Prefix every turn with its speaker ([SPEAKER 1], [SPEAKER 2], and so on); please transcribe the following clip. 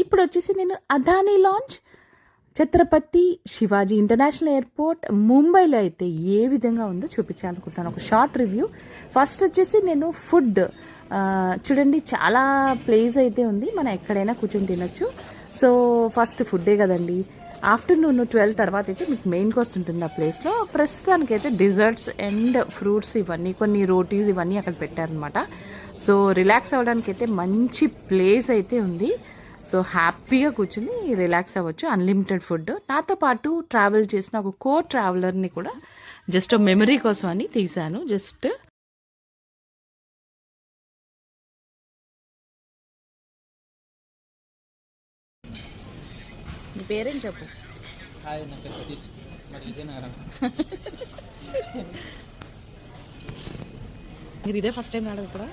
[SPEAKER 1] ఇప్పుడు వచ్చేసి నేను Adani launch Chhatrapati Shivaji international airport ముంబైలో అయితే ఏ విధంగా ఉందో చూపించాలనుకుంటున్నాను. ఒక షార్ట్ రివ్యూ. ఫస్ట్ వచ్చేసి నేను ఫుడ్ చూడండి, చాలా ప్లేస్ అయితే ఉంది, మనం ఎక్కడైనా కూర్చొని తినొచ్చు. సో ఫస్ట్ ఫుడ్డే కదండి. ఆఫ్టర్నూన్ 12 తర్వాత అయితే మీకు మెయిన్ కోర్స్ ఉంటుంది ఆ ప్లేస్లో. ప్రస్తుతానికి అయితే డిజర్ట్స్ అండ్ ఫ్రూట్స్ ఇవన్నీ, కొన్ని రోటీస్ ఇవన్నీ అక్కడ పెట్టారనమాట. సో రిలాక్స్ అవ్వడానికి అయితే మంచి ప్లేస్ అయితే ఉంది. సో హ్యాపీగా కూర్చుని రిలాక్స్ అవ్వచ్చు. Unlimited food. నాతో పాటు ట్రావెల్ చేసిన ఒక ట్రావెలర్ని కూడా జస్ట్ మెమరీ కోసం అని తీశాను. జస్ట్ నీ పేరేం చెప్పు.
[SPEAKER 2] హాయ్, నా పేరు సతీష్, మరి విజయనగరం.
[SPEAKER 1] మీరు ఇదే ఫస్ట్ టైం రావడం ఇక్కడ?